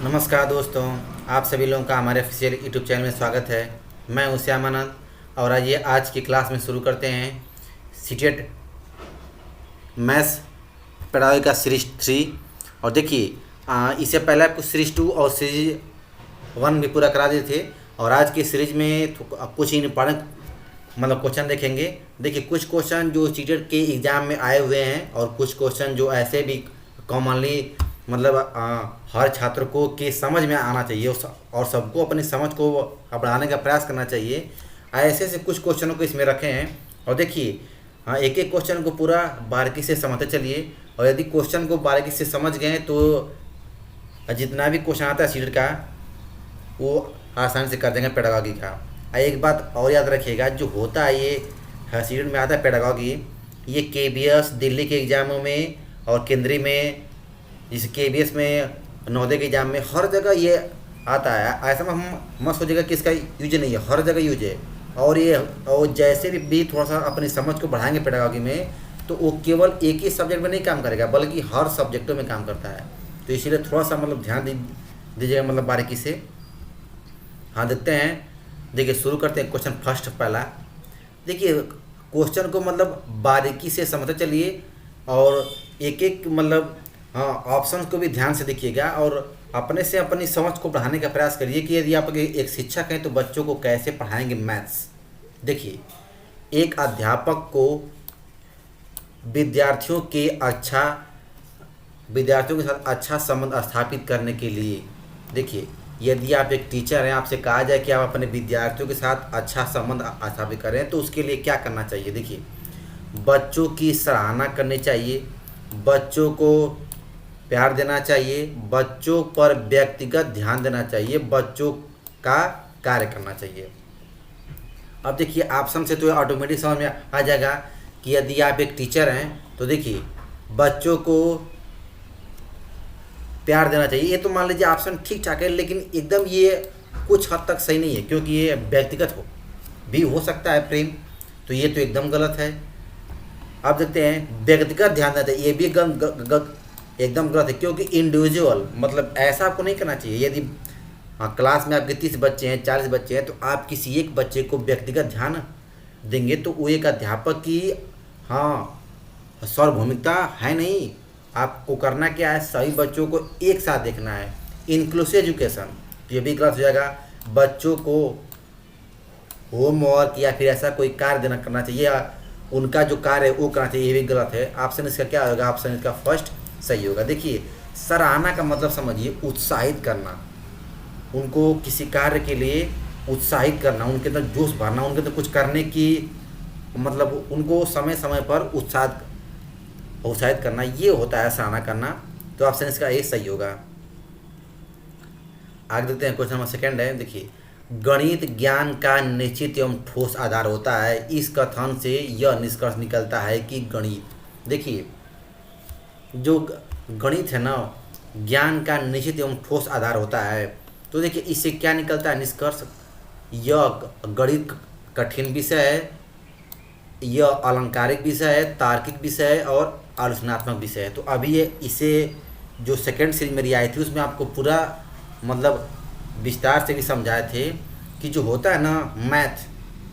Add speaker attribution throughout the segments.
Speaker 1: नमस्कार दोस्तों, आप सभी लोगों का हमारे ऑफिशियल यूट्यूब चैनल में स्वागत है। मैं हूं श्यामानंद और आइए आज की क्लास में शुरू करते हैं सीटेट मैथ्स पढ़ाई का सीरीज 3। और देखिए इससे पहले आपको सीरीज 2 और सीरीज 1 भी पूरा करा दिए थे और आज की सीरीज में कुछ इम्पॉर्टेंट क्वेश्चन देखेंगे। देखिए कुछ क्वेश्चन जो सीटेट के एग्ज़ाम में आए हुए हैं और कुछ क्वेश्चन जो ऐसे भी कॉमनली हर छात्र को के समझ में आना चाहिए और सबको अपनी समझ को बढ़ाने का प्रयास करना चाहिए। ऐसे से कुछ क्वेश्चनों को इसमें रखे हैं और देखिए एक एक क्वेश्चन को पूरा बारीकी से समझते चलिए और यदि क्वेश्चन को बारीकी से समझ गए तो जितना भी क्वेश्चन आता है सीटेट का वो आसानी से कर देंगे पेडागॉजी का। एक बात और याद रखिएगा, जो होता है ये सीटेट में आता है पेडागॉजी, ये केबीएस दिल्ली के एग्ज़ामों में और केंद्रीय में, जैसे केबीएस में नवोदय के एग्जाम में हर जगह ये आता है। ऐसा में हम मत सोचिएगा कि इसका यूज नहीं है, हर जगह यूज है। और जैसे भी थोड़ा सा अपनी समझ को बढ़ाएंगे पेडागॉजी में तो वो केवल एक ही सब्जेक्ट में नहीं काम करेगा बल्कि हर सब्जेक्टों में काम करता है। तो इसीलिए थोड़ा सा ध्यान दीजिएगा बारीकी से। हाँ देखते हैं, देखिए शुरू करते हैं क्वेश्चन फर्स्ट पहला। देखिए क्वेश्चन को बारीकी से समझते चलिए और एक एक ऑप्शन को भी ध्यान से देखिएगा और अपने से अपनी समझ को बढ़ाने का प्रयास करिए कि यदि आप एक शिक्षक हैं तो बच्चों को कैसे पढ़ाएंगे मैथ्स। देखिए एक अध्यापक को विद्यार्थियों के साथ अच्छा संबंध स्थापित करने के लिए, देखिए यदि आप एक टीचर हैं, आपसे कहा जाए कि आप अपने विद्यार्थियों के साथ अच्छा संबंध स्थापित करें तो उसके लिए क्या करना चाहिए। देखिए बच्चों की सराहना करनी चाहिए, बच्चों को प्यार देना चाहिए, बच्चों पर व्यक्तिगत ध्यान देना चाहिए, बच्चों का कार्य करना चाहिए। अब देखिए ऑप्शन से तो ऑटोमेटिक समझ में आ जाएगा कि यदि आप एक टीचर हैं तो देखिए बच्चों को प्यार देना चाहिए। ये तो मान लीजिए ऑप्शन ठीक ठाक है, लेकिन एकदम ये कुछ हद तक सही नहीं है क्योंकि ये व्यक्तिगत भी हो सकता है प्रेम, तो ये तो एकदम गलत है। अब देखते हैं व्यक्तिगत ध्यान देना चाहिए, ये भी एकदम गलत है क्योंकि इंडिविजुअल ऐसा आपको नहीं करना चाहिए। यदि क्लास में आपके 30 बच्चे हैं, 40 बच्चे हैं तो आप किसी एक बच्चे को व्यक्तिगत ध्यान देंगे तो वो एक अध्यापक की सार्वभौमिकता है नहीं। आपको करना क्या है, सभी बच्चों को एक साथ देखना है, इंक्लूसिव एजुकेशन। तो ये भी गलत हो जाएगा। बच्चों को होमवर्क या फिर ऐसा कोई कार्य देना करना चाहिए, उनका जो कार्य है वो करना चाहिए, ये भी गलत है। ऑप्शन इसका क्या होगा, ऑप्शन इसका फर्स्ट सही होगा। देखिए सराहना का मतलब समझिए उत्साहित करना, उनको किसी कार्य के लिए उत्साहित करना, उनके अंदर जोश भरना, उनके अंदर कुछ करने की उनको समय समय पर उत्साहित करना, ये होता है सराहना करना। तो ऑप्शन इसका ए सही होगा। आगे देखते हैं, क्वेश्चन नंबर सेकंड है। देखिए गणित ज्ञान का निश्चित एवं ठोस आधार होता है, इस कथन से यह निष्कर्ष निकलता है कि गणित, देखिए जो गणित है ना, ज्ञान का निश्चित एवं ठोस आधार होता है। तो देखिए इससे क्या निकलता है निष्कर्ष, यह गणित कठिन विषय है, यह अलंकारिक विषय है, तार्किक विषय है और आलोचनात्मक विषय है। तो अभी ये इसे जो सेकंड सीरीज मेरी आई थी उसमें आपको पूरा विस्तार से भी समझाए थे कि जो होता है ना मैथ,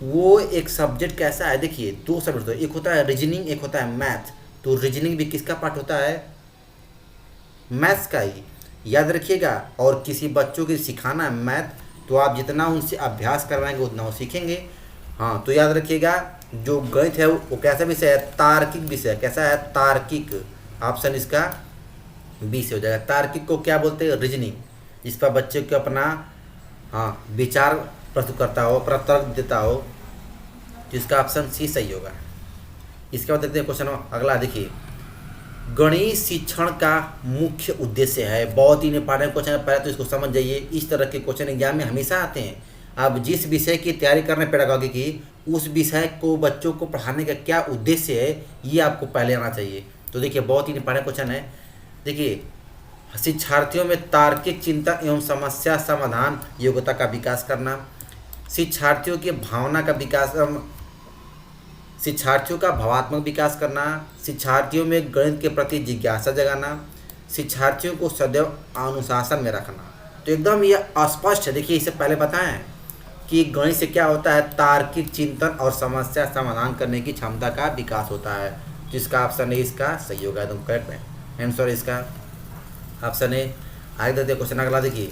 Speaker 1: वो एक सब्जेक्ट कैसा है। देखिए 2 सब्जेक्ट होता है, एक होता है रीजनिंग, एक होता है मैथ। तो रीजनिंग भी किसका पार्ट होता है, मैथ्स का ही, याद रखिएगा। और किसी बच्चों को सिखाना है मैथ तो आप जितना उनसे अभ्यास करवाएंगे उतना वो सीखेंगे। हाँ तो याद रखिएगा जो गणित है वो कैसा विषय है, तार्किक विषय। कैसा है, तार्किक। ऑप्शन इसका बी से हो जाएगा। तार्किक को क्या बोलते हैं, रीजनिंग, जिस पर बच्चे को अपना विचार प्रस्तुत करता हो, तर्क देता हो। तो इसका ऑप्शन सी सही होगा। इसके बाद देखते हैं क्वेश्चन अगला। देखिए गणित शिक्षण का मुख्य उद्देश्य है, बहुत ही इंपॉर्टेंट क्वेश्चन है, पहले तो इसको समझ जाइए। इस तरह के क्वेश्चन एग्जाम में हमेशा आते हैं। आप जिस विषय की तैयारी कर रहे हैं पेडागॉजी की, उस विषय को बच्चों को पढ़ाने का क्या उद्देश्य है ये आपको पहले आना चाहिए। तो देखिए बहुत ही इंपॉर्टेंट क्वेश्चन है। देखिए शिक्षार्थियों में तार्किक चिंतन एवं समस्या समाधान योग्यता का विकास करना, शिक्षार्थियों की भावना का विकास, शिक्षार्थियों का भावात्मक विकास करना, शिक्षार्थियों में गणित के प्रति जिज्ञासा जगाना, शिक्षार्थियों को सदैव अनुशासन में रखना। तो एकदम ये अस्पष्ट है। देखिए इससे पहले बताएं कि गणित से क्या होता है, तार्किक चिंतन और समस्या समाधान करने की क्षमता का विकास होता है। जिसका ऑप्शन ए इसका सही होगा, एकदम करेक्ट है आंसर इसका ऑप्शन ए। आगे देखते क्वेश्चन अगला देखिए,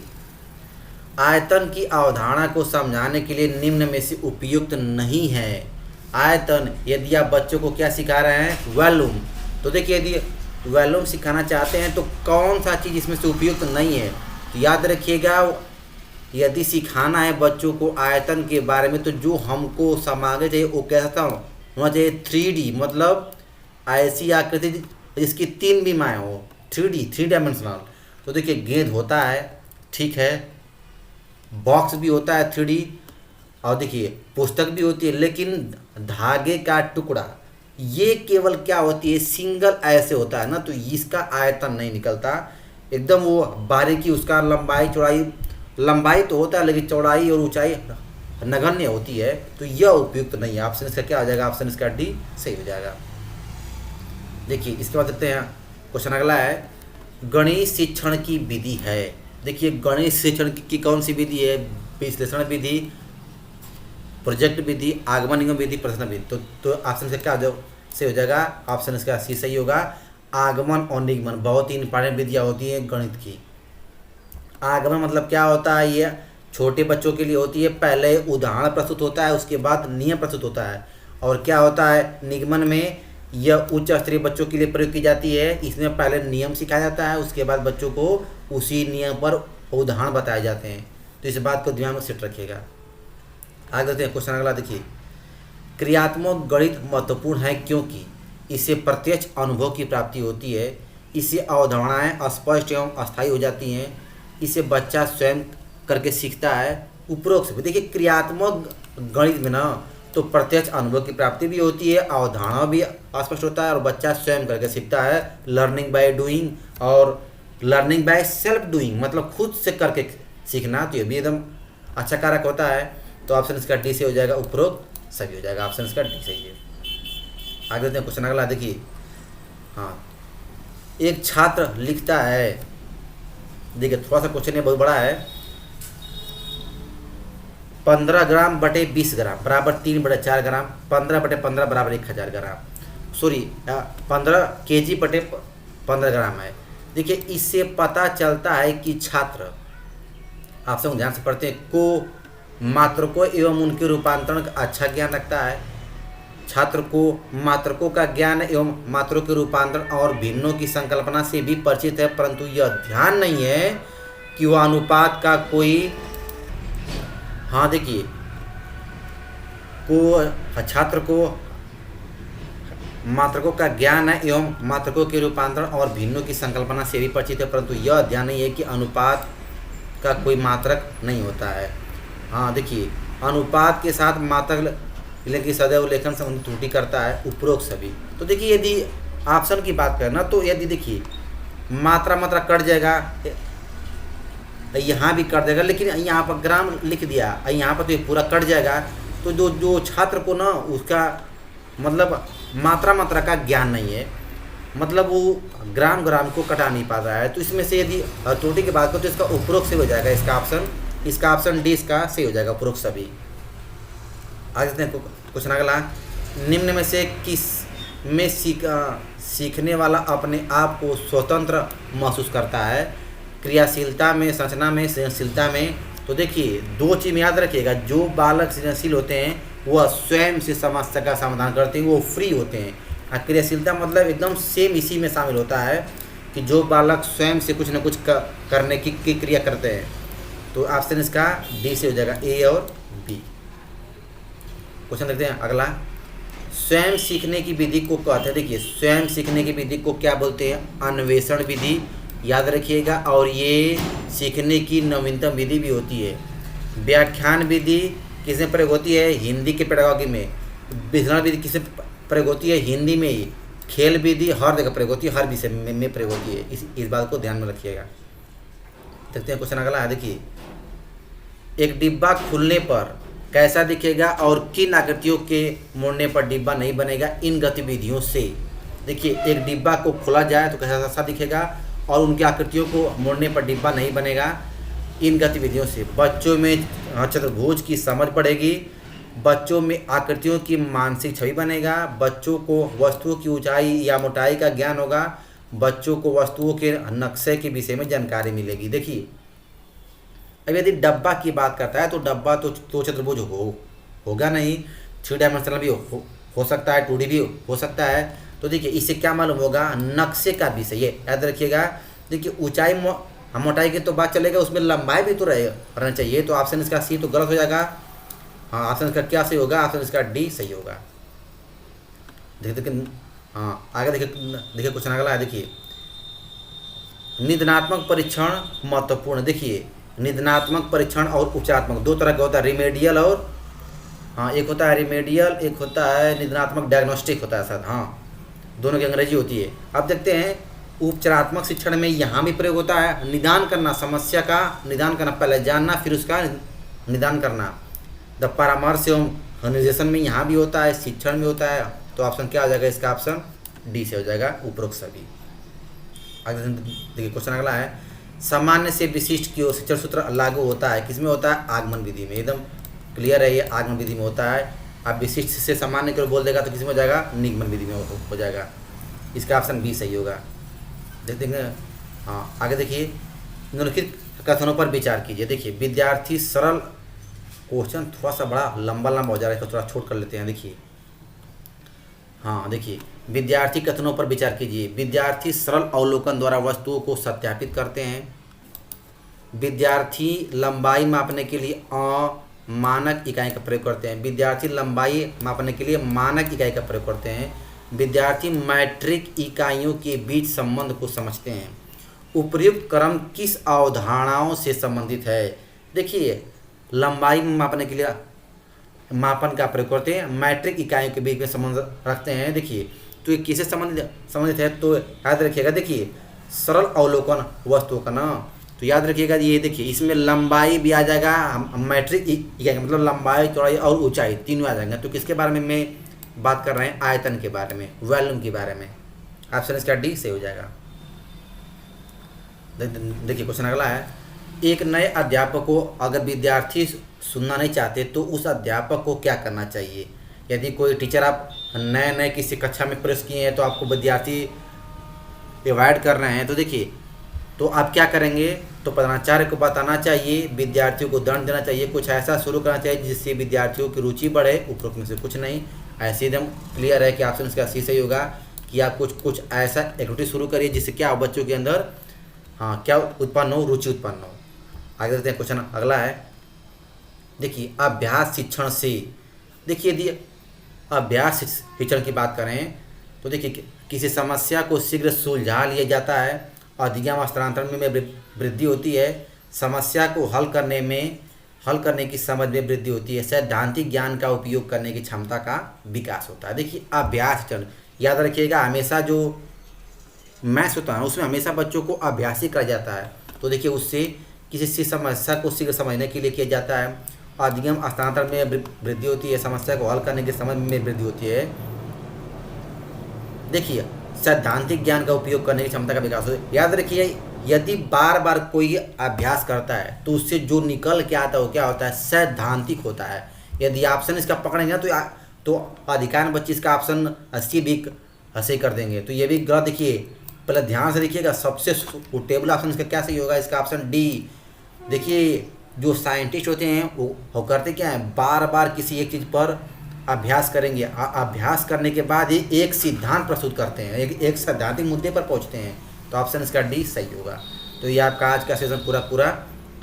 Speaker 1: आयतन की अवधारणा को समझाने के लिए निम्न में से उपयुक्त नहीं है। आयतन, यदि आप बच्चों को क्या सिखा रहे हैं, वॉल्यूम, तो देखिए यदि वॉल्यूम सिखाना चाहते हैं तो कौन सा चीज़ इसमें से उपयुक्त नहीं है। तो याद रखिएगा, यदि सिखाना है बच्चों को आयतन के बारे में तो जो हमको समागे चाहिए वो कैसा होना चाहिए, 3D, मतलब ऐसी आकृति जिसकी 3 विमाएँ हो, 3 डायमेंशनल। तो देखिए गेंद होता है, ठीक है, बॉक्स भी होता है 3D, और देखिए पुस्तक भी होती है, लेकिन धागे का टुकड़ा ये केवल क्या होती है, सिंगल ऐसे होता है ना, तो इसका आयतन नहीं निकलता एकदम। वो बारीकी, उसका लंबाई चौड़ाई, लंबाई तो होता है लेकिन चौड़ाई और ऊंचाई नगण्य होती है, तो यह उपयुक्त नहीं है। ऑप्शन इसका क्या हो जाएगा, ऑप्शन इसका डी सही हो जाएगा। देखिए इसके बाद देखते हैं क्वेश्चन अगला है, गणित शिक्षण की विधि है। देखिए गणित शिक्षण की कौन सी विधि है, विश्लेषण विधि, प्रोजेक्ट विधि, आगमन निगम विधि, प्रश्न विधि। तो ऑप्शन से क्या से हो जाएगा, ऑप्शन इसका सी सही होगा। आगमन और निगमन बहुत ही इंपॉर्टेंट विधियाँ होती हैं गणित की। आगमन मतलब क्या होता है, ये छोटे बच्चों के लिए होती है, पहले उदाहरण प्रस्तुत होता है, उसके बाद नियम प्रस्तुत होता है। और क्या होता है निगमन में, यह उच्च स्तरीय बच्चों के लिए प्रयोग की जाती है। इसमें पहले नियम सिखाया जाता है, उसके बाद बच्चों को उसी नियम पर उदाहरण बताए जाते हैं। तो इस बात को ध्यान में सेट रखिएगा। आगे देखते हैं क्वेश्चन अगला देखिए, क्रियात्मक गणित महत्वपूर्ण है क्योंकि इससे प्रत्यक्ष अनुभव की प्राप्ति होती है, इससे अवधारणाएं स्पष्ट एवं अस्थायी हो जाती हैं, इसे बच्चा स्वयं करके सीखता है। उपरोक्त से देखिए क्रियात्मक गणित में ना तो प्रत्यक्ष अनुभव की प्राप्ति भी होती है, अवधारणा भी स्पष्ट होता है और बच्चा स्वयं करके सीखता है। लर्निंग बाय डूइंग और लर्निंग बाय सेल्फ डूइंग, मतलब खुद से करके सीखना, तो ये भी एकदम अच्छा कारक होता है। तो ऑप्शन इसका डी से हो जाएगा, उपरोक्त सभी हो जाएगा, ऑप्शन इसका डी सही है। आगे देखते हैं क्वेश्चन अगला देखिए, हाँ, एक छात्र लिखता है, देखिए थोड़ा सा क्वेश्चन ये बहुत बड़ा है, 15 ग्राम बटे 20 ग्राम बराबर 3/4 ग्राम, 15 बटे 15 बराबर 1000 ग्राम, सॉरी 15 kg बटे 15 ग्राम है। देखिए इससे पता चलता है कि छात्र, आप सब ध्यान से पढ़ते हैं, को मात्रकों एवं उनके रूपांतरण का अच्छा ज्ञान रखता है। छात्र को मात्रकों का ज्ञान एवं मात्रों के रूपांतरण और भिन्नों की संकल्पना से भी परिचित है, परंतु यह ध्यान नहीं है कि वह अनुपात का कोई, हाँ देखिए, को छात्र को मात्रकों का ज्ञान है एवं मात्रकों के रूपांतरण और भिन्नों की संकल्पना से भी परिचित है, परंतु यह ध्यान नहीं है कि अनुपात का कोई मात्रक नहीं होता है। हाँ देखिए, अनुपात के साथ मात्रक लेकिन सदैव लेखन संबंधी त्रुटि करता है, उपरोक्त सभी। तो देखिए यदि ऑप्शन की बात करना तो यदि देखिए मात्रा कट जाएगा, यहाँ भी कट जाएगा, लेकिन यहाँ पर ग्राम लिख दिया, यहाँ पर तो ये पूरा कट जाएगा। तो जो छात्र को ना उसका मतलब मात्रा का ज्ञान नहीं है, मतलब वो ग्राम को कटा नहीं पा रहा है। तो इसमें से यदि त्रुटि की बात करो तो इसका उपरोक्त से हो जाएगा, इसका ऑप्शन डी इसका सही हो जाएगा, उपरोक्त सभी। आगे देखते हैं क्वेश्चन अगला, निम्न में से किस में सीखने वाला अपने आप को स्वतंत्र महसूस करता है, क्रियाशीलता में, संरचना में, सृजनशीलता में। तो देखिए दो चीज़ याद रखिएगा, जो बालक सृजनशील होते हैं वह स्वयं से समस्या का समाधान करते हैं, वो फ्री होते हैं। और क्रियाशीलता मतलब एकदम सेम इसी में शामिल होता है कि जो बालक स्वयं से कुछ न कुछ करने की क्रिया करते हैं। तो ऑप्शन इसका डी से हो जाएगा, ए और बी। क्वेश्चन देखते हैं अगला, स्वयं सीखने की विधि को कहते हैं, देखिए स्वयं सीखने की विधि को क्या बोलते हैं, अन्वेषण विधि, याद रखिएगा। और ये सीखने की नवीनतम विधि भी होती है। व्याख्यान विधि किसमें प्रयोग होती है, हिंदी के पेडागॉजी में। विश्लेषण विधि किसमें प्रयोग होती है, हिंदी में ही। खेल विधि हर जगह प्रयोग होती है, हर विषय में प्रयोग होती है, इस बात को ध्यान में रखिएगा। देखते हैं क्वेश्चन अगला है, देखिए एक डिब्बा खुलने पर कैसा दिखेगा और किन आकृतियों के मोड़ने पर डिब्बा नहीं बनेगा, इन गतिविधियों से। देखिए एक डिब्बा को खोला जाए तो कैसा दिखेगा और उनकी आकृतियों को मोड़ने पर डिब्बा नहीं बनेगा। इन गतिविधियों से बच्चों में चतुर्भुज की समझ बढ़ेगी, बच्चों में आकृतियों की मानसिक छवि बनेगा, बच्चों को वस्तुओं की ऊंचाई या मोटाई का ज्ञान होगा, बच्चों को वस्तुओं के नक्शे के विषय में जानकारी मिलेगी। देखिए अब यदि डब्बा की बात करता है तो डब्बा तो चतुर्भुज होगा नहीं, 3 डायमेंशनल भी हो सकता है, 2D भी हो सकता है। तो देखिए इससे क्या मालूम होगा, नक्शे का विषय, ये याद रखिएगा। देखिए ऊंचाई मोटाई की तो बात चलेगा, उसमें लंबाई भी तो रहना चाहिए। तो ऑप्शन इसका सी तो गलत हो जाएगा। हाँ, ऑप्शन इसका क्या सही होगा, ऑप्शन इसका डी सही होगा। देखिए हाँ आगे देखिए क्वेश्चन अगला है। देखिए निदानात्मक परीक्षण महत्वपूर्ण। देखिए निदानात्मक परीक्षण और उपचारात्मक 2 तरह का होता है, रिमेडियल और हाँ एक होता है रिमेडियल, एक होता है निदानात्मक, डायग्नोस्टिक होता है शायद, हाँ दोनों की अंग्रेजी होती है। अब देखते हैं उपचारात्मक शिक्षण में यहाँ भी प्रयोग होता है, निदान करना, समस्या का निदान करना, पहले जानना फिर उसका निदान करना। द परामर्श एवं निर्देशन में यहाँ भी होता है, शिक्षण में होता है। तो ऑप्शन क्या हो जाएगा, इसका ऑप्शन डी से हो जाएगा, उपरोक्त सभी। आगे देखिए क्वेश्चन अगला है, सामान्य से विशिष्ट की ओर शिक्षण सूत्र लागू होता है, किसमें होता है, आगमन विधि में। एकदम क्लियर है, ये आगमन विधि में होता है। अब विशिष्ट से सामान्य की ओर बोल देगा तो किसमें हो जाएगा, निगमन विधि में हो जाएगा। इसका ऑप्शन बी सही होगा। देख देंगे हाँ आगे देखिए, निम्नलिखित कथनों पर विचार कीजिए। देखिए विद्यार्थी सरल, क्वेश्चन थोड़ा सा बड़ा लंबा हो जा रहा है, इसको थोड़ा छोट कर लेते हैं। देखिए हाँ देखिए, विद्यार्थी कथनों पर विचार कीजिए। विद्यार्थी सरल अवलोकन द्वारा वस्तुओं को सत्यापित करते हैं। विद्यार्थी लंबाई मापने के लिए मानक इकाई का प्रयोग करते हैं। विद्यार्थी लंबाई मापने के लिए मानक इकाई का प्रयोग करते हैं। विद्यार्थी मैट्रिक इकाइयों के बीच संबंध को समझते हैं। उपर्युक्त क्रम किस अवधारणाओं से संबंधित है। देखिए लंबाई मापने के लिए मापन का प्रयोग करते हैं, मैट्रिक इकाइयों के बीच में संबंध रखते हैं। देखिए तो ये किससे संबंधित है, तो याद रखिएगा। देखिए सरल अवलोकन वस्तुओं का ना, तो याद रखिएगा ये। देखिए इसमें लंबाई भी आ जाएगा, मैट्रिक इकाई मतलब लंबाई, चौड़ाई और ऊंचाई तीनों आ जाएंगे। तो किसके बारे में मैं बात कर रहे हैं, आयतन के बारे में, वॉल्यूम के बारे में। ऑप्शन इसका डी से हो जाएगा। देखिए क्वेश्चन अगला है, एक नए अध्यापक को अगर विद्यार्थी सुनना नहीं चाहते तो उस अध्यापक को क्या करना चाहिए। यदि कोई टीचर आप नए किसी कक्षा में प्रवेश किए हैं तो आपको विद्यार्थी अवॉइड कर रहे हैं, तो देखिए तो आप क्या करेंगे, तो प्रधानाचार्य को बताना चाहिए, विद्यार्थियों को दंड देना चाहिए, कुछ ऐसा शुरू करना चाहिए जिससे विद्यार्थियों की रुचि बढ़े। उपरोक्त में से कुछ नहीं। ऐसे एकदम क्लियर है कि ऑप्शन इसका सी सही होगा कि आप कुछ ऐसा एक्टिविटी शुरू करिए जिससे क्या हो, बच्चों के अंदर हाँ क्या उत्पन्न हो, रुचि उत्पन्न हो। आगे देखते हैं क्वेश्चन अगला है। देखिए अभ्यास शिक्षण से। देखिए यदि अभ्यास शिक्षण की बात करें तो देखिए किसी समस्या को शीघ्र सुलझा लिया जाता है, अधिगम स्थानांतरण में वृद्धि होती है, समस्या को हल करने की समझ में वृद्धि होती है, सैद्धांतिक ज्ञान का उपयोग करने की क्षमता का विकास होता है। देखिए अभ्यास शिक्षण याद रखिएगा, हमेशा जो मैथ्स होता है उसमें हमेशा बच्चों को अभ्यास ही करा जाता है। तो देखिए उससे किसी समस्या को शीघ्र समझने के लिए किया जाता है, अधिगम स्थानांतरण में वृद्धि होती है, समस्या को हल करने की समझ में वृद्धि होती है। देखिए सैद्धांतिक ज्ञान का उपयोग करने की क्षमता का विकास होता है। याद रखिए यदि बार बार कोई अभ्यास करता है तो उससे जो निकल के आता है वो क्या होता है, सैद्धांतिक होता है। यदि ऑप्शन इसका पकड़ेंगे ना तो अधिकांश बच्चे इसका ऑप्शन 80 भी सही कर देंगे, तो ये भी गलत। देखिए पहले ध्यान से देखिएगा, सबसे सुटेबल ऑप्शन इसका क्या सही होगा, इसका ऑप्शन डी। देखिए जो साइंटिस्ट होते हैं वो करते क्या है, बार बार किसी एक चीज़ पर अभ्यास करेंगे, अभ्यास करने के बाद ही एक सिद्धांत प्रस्तुत करते हैं, एक सैद्धांतिक मुद्दे पर पहुंचते हैं। तो ऑप्शन इसका डी सही होगा। तो ये आपका आज का सेशन पूरा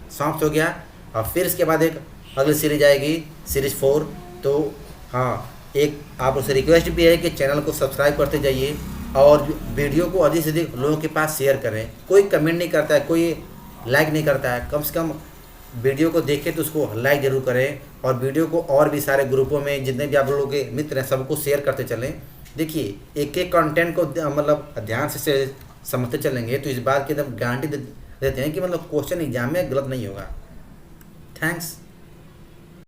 Speaker 1: समाप्त हो गया। और फिर इसके बाद एक अगली सीरीज आएगी, सीरीज 4। तो हाँ एक आप उससे रिक्वेस्ट भी है कि चैनल को सब्सक्राइब करते जाइए और वीडियो को अधिक से अधिक लोगों के पास शेयर करें। कोई कमेंट नहीं करता है, कोई लाइक नहीं करता है, कम से कम वीडियो को देखें तो उसको लाइक जरूर करें। और वीडियो को और भी सारे ग्रुपों में जितने भी आप लोगों के मित्र हैं सबको शेयर करते चलें। देखिए एक एक कंटेंट को मतलब ध्यान से समझते चलेंगे तो इस बात की एकदम गारंटी देते हैं कि मतलब क्वेश्चन एग्जाम में गलत नहीं होगा। थैंक्स।